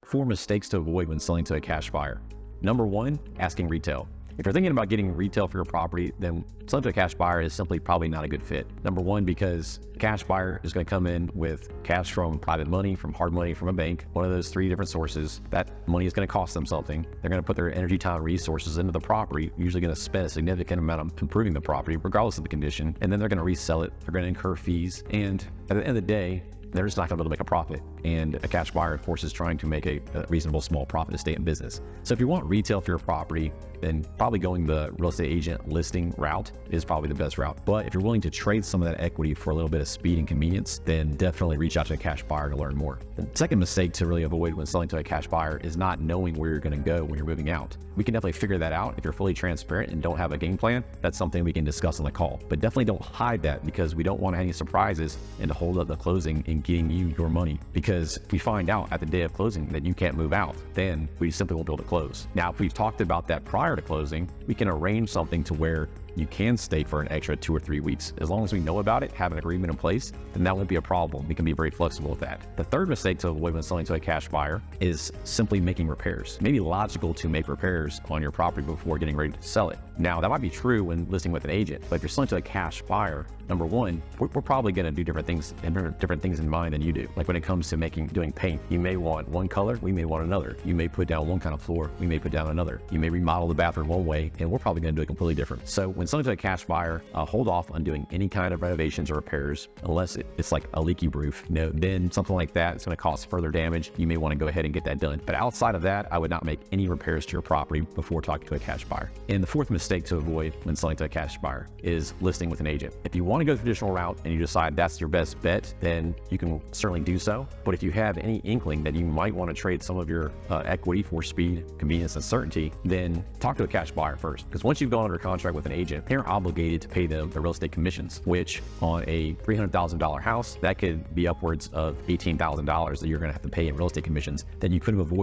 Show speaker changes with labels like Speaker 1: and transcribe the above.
Speaker 1: 4 mistakes to avoid when selling to a cash buyer. Number 1, asking retail. If you're thinking about getting retail for your property, then selling to a cash buyer is simply probably not a good fit. Number 1, because a cash buyer is going to come in with cash from private money, from hard money, from a bank, one of those 3 different sources. That money is going to cost them something. They're going to put their energy, time, resources into the property, usually going to spend a significant amount on improving the property, regardless of the condition, and then they're going to resell it. They're going to incur fees, and at the end of the day, they're just not going to be able to make a profit. And a cash buyer, of course, is trying to make a reasonable small profit to stay in business. So if you want retail for your property, then probably going the real estate agent listing route is probably the best route. But if you're willing to trade some of that equity for a little bit of speed and convenience, then definitely reach out to a cash buyer to learn more. The second mistake to really avoid when selling to a cash buyer is not knowing where you're going to go when you're moving out. We can definitely figure that out. If you're fully transparent and don't have a game plan, that's something we can discuss on the call. But definitely don't hide that, because we don't want any surprises and to hold up the closing and getting you your money. Because if we find out at the day of closing that you can't move out, then we simply won't be able to close. Now, if we've talked about that prior to closing, we can arrange something to where you can stay for an extra 2 or 3 weeks. As long as we know about it, have an agreement in place, then that won't be a problem. We can be very flexible with that. The third mistake to avoid when selling to a cash buyer is simply making repairs. It may be logical to make repairs on your property before getting ready to sell it. Now, that might be true when listing with an agent, but if you're selling to a cash buyer, number 1, we're probably going to do different things in mind than you do. Like when it comes to doing paint, you may want one color, we may want another. You may put down one kind of floor, we may put down another. You may remodel the bathroom one way, and we're probably going to do it completely different. So when selling to a cash buyer, hold off on doing any kind of renovations or repairs unless it's like a leaky roof. Then something like that is going to cause further damage. You may want to go ahead and get that done. But outside of that, I would not make any repairs to your property before talking to a cash buyer. And the fourth mistake to avoid when selling to a cash buyer is listing with an agent. If you want to go the traditional route and you decide that's your best bet, then you can certainly do so. But if you have any inkling that you might want to trade some of your equity for speed, convenience, and certainty, then talk to a cash buyer first. Because once you've gone under contract with an agent, they're obligated to pay them the real estate commissions, which on a $300,000 house, that could be upwards of $18,000 that you're going to have to pay in real estate commissions that you could have avoided